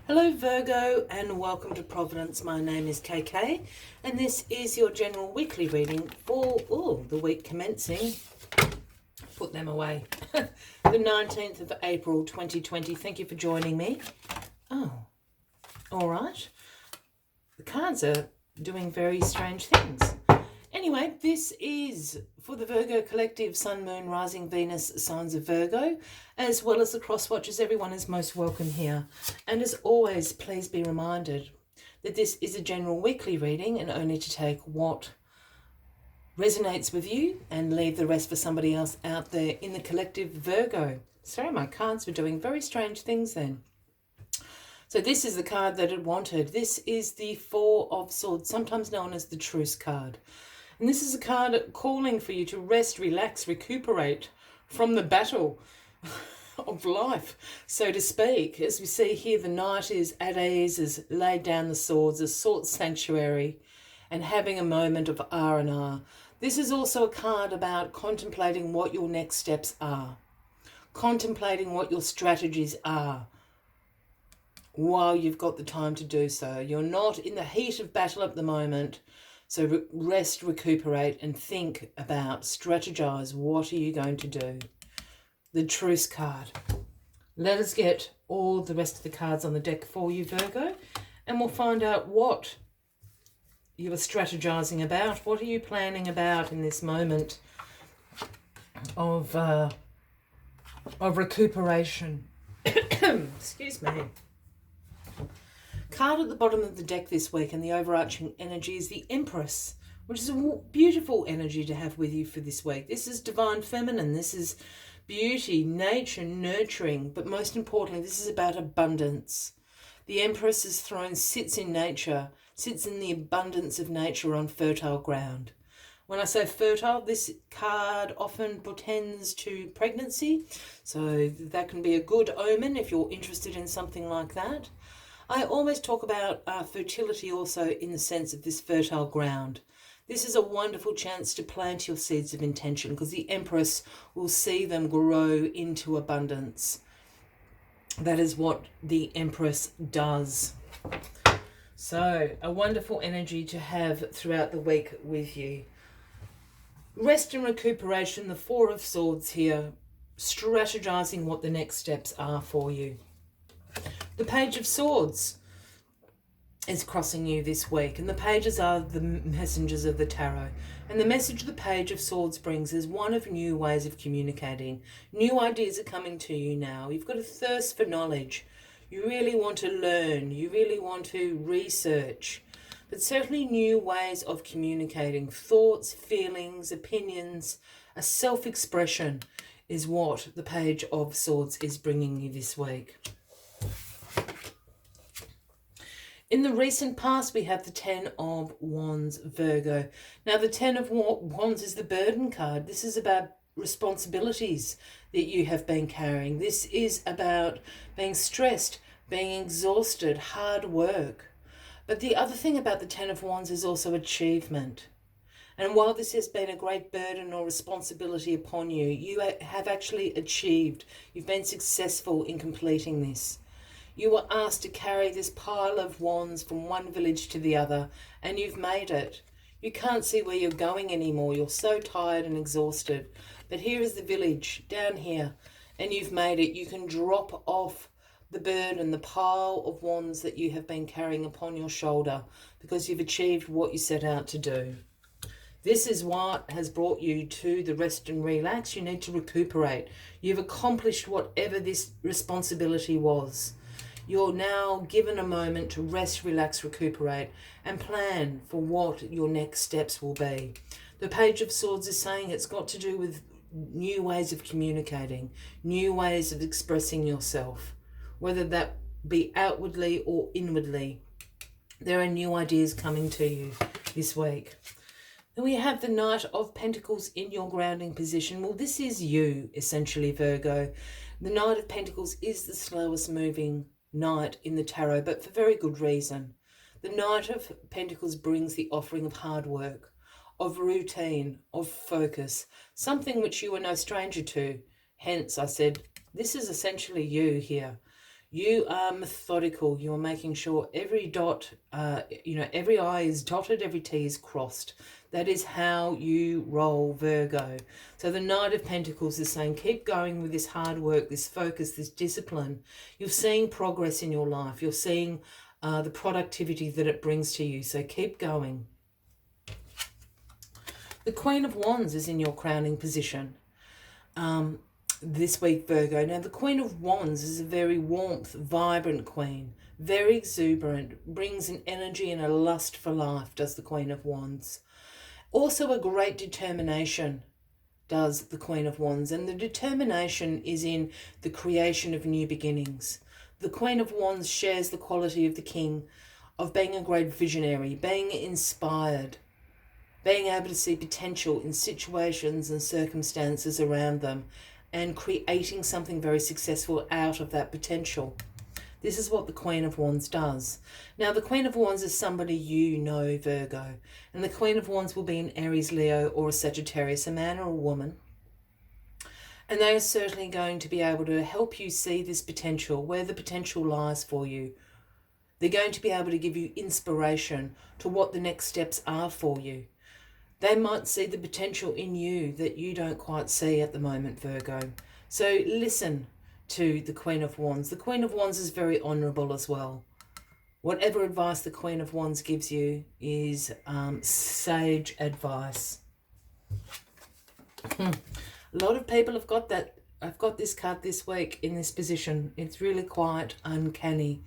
Hello Virgo and welcome to Providence. My name is KK and this is your general weekly reading for the week commencing, put them away, the 19th of April 2020. Thank you for joining me. Oh, all right. The cards are doing very strange things. Anyway, this is for the Virgo collective, Sun, Moon, Rising, Venus, signs of Virgo, as well as the cross watchers. Everyone is most welcome here. And as always, please be reminded that this is a general weekly reading and only to take what resonates with you and leave the rest for somebody else out there in the collective Virgo. Sorry, my cards were doing very strange things then. So this is the card that it wanted. This is the Four of Swords, sometimes known as the Truce card. And this is a card calling for you to rest, relax, recuperate from the battle of life, so to speak. As we see here, the knight is at ease, has laid down the swords, has sought sanctuary, and having a moment of R&R. This is also a card about contemplating what your next steps are, contemplating what your strategies are, while you've got the time to do so. You're not in the heat of battle at the moment. So rest, recuperate, and think about, strategize. What are you going to do? The Truce card. Let us get all the rest of the cards on the deck for you, Virgo, and we'll find out what you are strategizing about. What are you planning about in this moment of recuperation? Excuse me. Card at the bottom of the deck this week, and the overarching energy is the Empress, which is a beautiful energy to have with you for this week. This is divine feminine. This is beauty, nature, nurturing, but most importantly, this is about abundance. The Empress's throne sits in nature, sits in the abundance of nature on fertile ground. When I say fertile, this card often portends to pregnancy, so that can be a good omen if you're interested in something like that. I always talk about fertility also in the sense of this fertile ground. This is a wonderful chance to plant your seeds of intention, because the Empress will see them grow into abundance. That is what the Empress does. So, a wonderful energy to have throughout the week with you. Rest and recuperation, the Four of Swords here, strategizing what the next steps are for you. The Page of Swords is crossing you this week, and the pages are the messengers of the tarot. And the message the Page of Swords brings is one of new ways of communicating. New ideas are coming to you now. You've got a thirst for knowledge. You really want to learn. You really want to research. But certainly new ways of communicating. Thoughts, feelings, opinions, a self-expression is what the Page of Swords is bringing you this week. In the recent past, we have the Ten of Wands, Virgo. Now, the Ten of Wands is the burden card. This is about responsibilities that you have been carrying. This is about being stressed, being exhausted, hard work. But the other thing about the Ten of Wands is also achievement. And while this has been a great burden or responsibility upon you, you have actually achieved. You've been successful in completing this. You were asked to carry this pile of wands from one village to the other, and you've made it. You can't see where you're going anymore. You're so tired and exhausted. But here is the village, down here, and you've made it. You can drop off the burden, the pile of wands that you have been carrying upon your shoulder, because you've achieved what you set out to do. This is what has brought you to the rest and relax. You need to recuperate. You've accomplished whatever this responsibility was. You're now given a moment to rest, relax, recuperate, and plan for what your next steps will be. The Page of Swords is saying it's got to do with new ways of communicating, new ways of expressing yourself, whether that be outwardly or inwardly. There are new ideas coming to you this week. Then we have the Knight of Pentacles in your grounding position. Well, this is you, essentially, Virgo. The Knight of Pentacles is the slowest moving knight in the tarot, but for very good reason. The Knight of Pentacles brings the offering of hard work, of routine, of focus, something which you are no stranger to. Hence, I said, this is essentially you here. You are methodical. You're making sure every dot, every I is dotted, every T is crossed. That is how you roll, Virgo. So the Knight of Pentacles is saying, keep going with this hard work, this focus, this discipline. You're seeing progress in your life. You're seeing the productivity that it brings to you. So keep going. The Queen of Wands is in your crowning position this week, Virgo. Now, the Queen of Wands is a very warmth, vibrant queen, very exuberant, brings an energy and a lust for life, does the Queen of Wands. Also a great determination, does the Queen of Wands, and the determination is in the creation of new beginnings. The Queen of Wands shares the quality of the King, of being a great visionary, being inspired, being able to see potential in situations and circumstances around them and creating something very successful out of that potential. This is what the Queen of Wands does. Now, the Queen of Wands is somebody you know, Virgo, and the Queen of Wands will be an Aries, Leo, or a Sagittarius, a man or a woman. And they are certainly going to be able to help you see this potential, where the potential lies for you. They're going to be able to give you inspiration to what the next steps are for you. They might see the potential in you that you don't quite see at the moment, Virgo. So listen to the Queen of Wands. The Queen of Wands is very honourable as well. Whatever advice the Queen of Wands gives you is sage advice. A lot of people have got that. I've got this card this week in this position. It's really quite uncanny.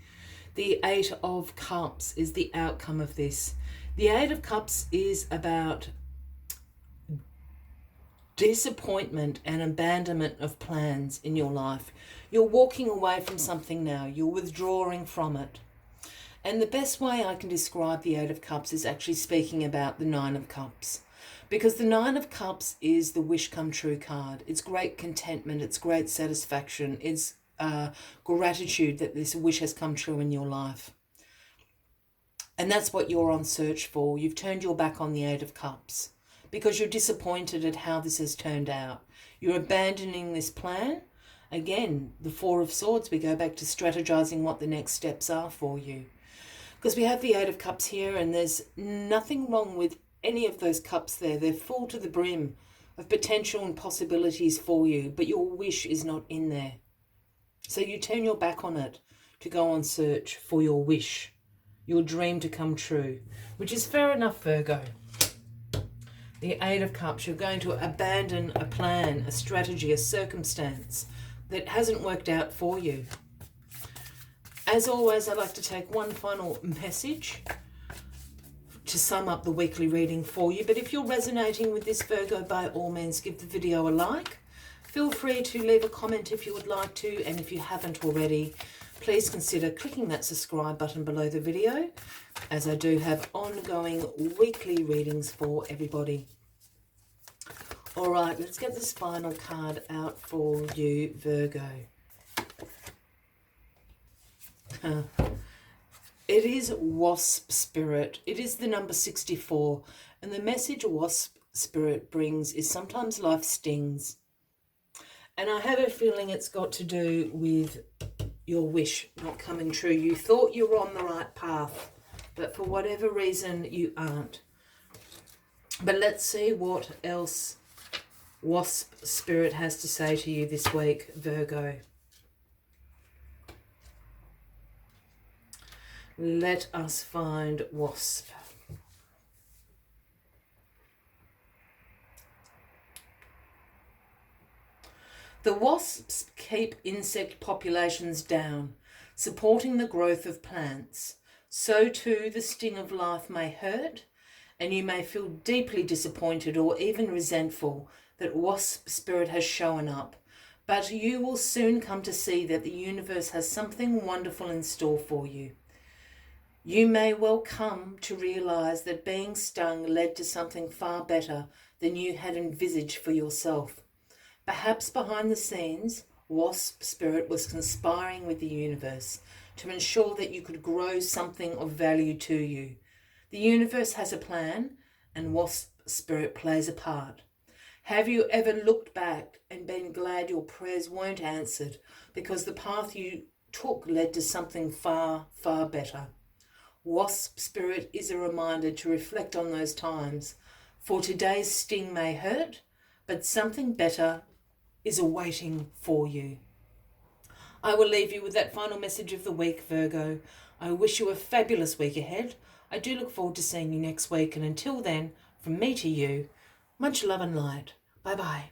The Eight of Cups is the outcome of this. The Eight of Cups is about disappointment and abandonment of plans in your life. You're walking away from something now. You're withdrawing from it. And the best way I can describe the Eight of Cups is actually speaking about the Nine of Cups. Because the Nine of Cups is the wish come true card. It's great contentment. It's great satisfaction. It's gratitude that this wish has come true in your life. And that's what you're on search for. You've turned your back on the Eight of Cups because you're disappointed at how this has turned out. You're abandoning this plan. Again, the Four of Swords, we go back to strategizing what the next steps are for you. Because we have the Eight of Cups here, and there's nothing wrong with any of those cups there. They're full to the brim of potential and possibilities for you, but your wish is not in there. So you turn your back on it to go on search for your wish, your dream to come true, which is fair enough, Virgo. The Eight of Cups, you're going to abandon a plan, a strategy, a circumstance that hasn't worked out for you. As always, I'd like to take one final message to sum up the weekly reading for you. But if you're resonating with this, Virgo, by all means, give the video a like. Feel free to leave a comment if you would like to. And if you haven't already, please consider clicking that subscribe button below the video, as I do have ongoing weekly readings for everybody. All right, let's get this final card out for you, Virgo. It is Wasp Spirit. It is the number 64. And the message Wasp Spirit brings is sometimes life stings. And I have a feeling it's got to do with your wish not coming true. You thought you were on the right path, but for whatever reason you aren't. But let's see what else Wasp Spirit has to say to you this week, Virgo. Let us find Wasp. The wasps keep insect populations down, supporting the growth of plants. So too the sting of life may hurt, and you may feel deeply disappointed or even resentful that Wasp Spirit has shown up. But you will soon come to see that the universe has something wonderful in store for you. You may well come to realize that being stung led to something far better than you had envisaged for yourself. Perhaps behind the scenes, Wasp Spirit was conspiring with the universe to ensure that you could grow something of value to you. The universe has a plan, and Wasp Spirit plays a part. Have you ever looked back and been glad your prayers weren't answered because the path you took led to something far, far better. Wasp spirit is a reminder to reflect on those times, for today's sting may hurt, but something better is awaiting for you. I will leave you with that final message of the week, Virgo. I wish you a fabulous week ahead. I do look forward to seeing you next week, and until then, from me to you, much love and light. Bye-bye.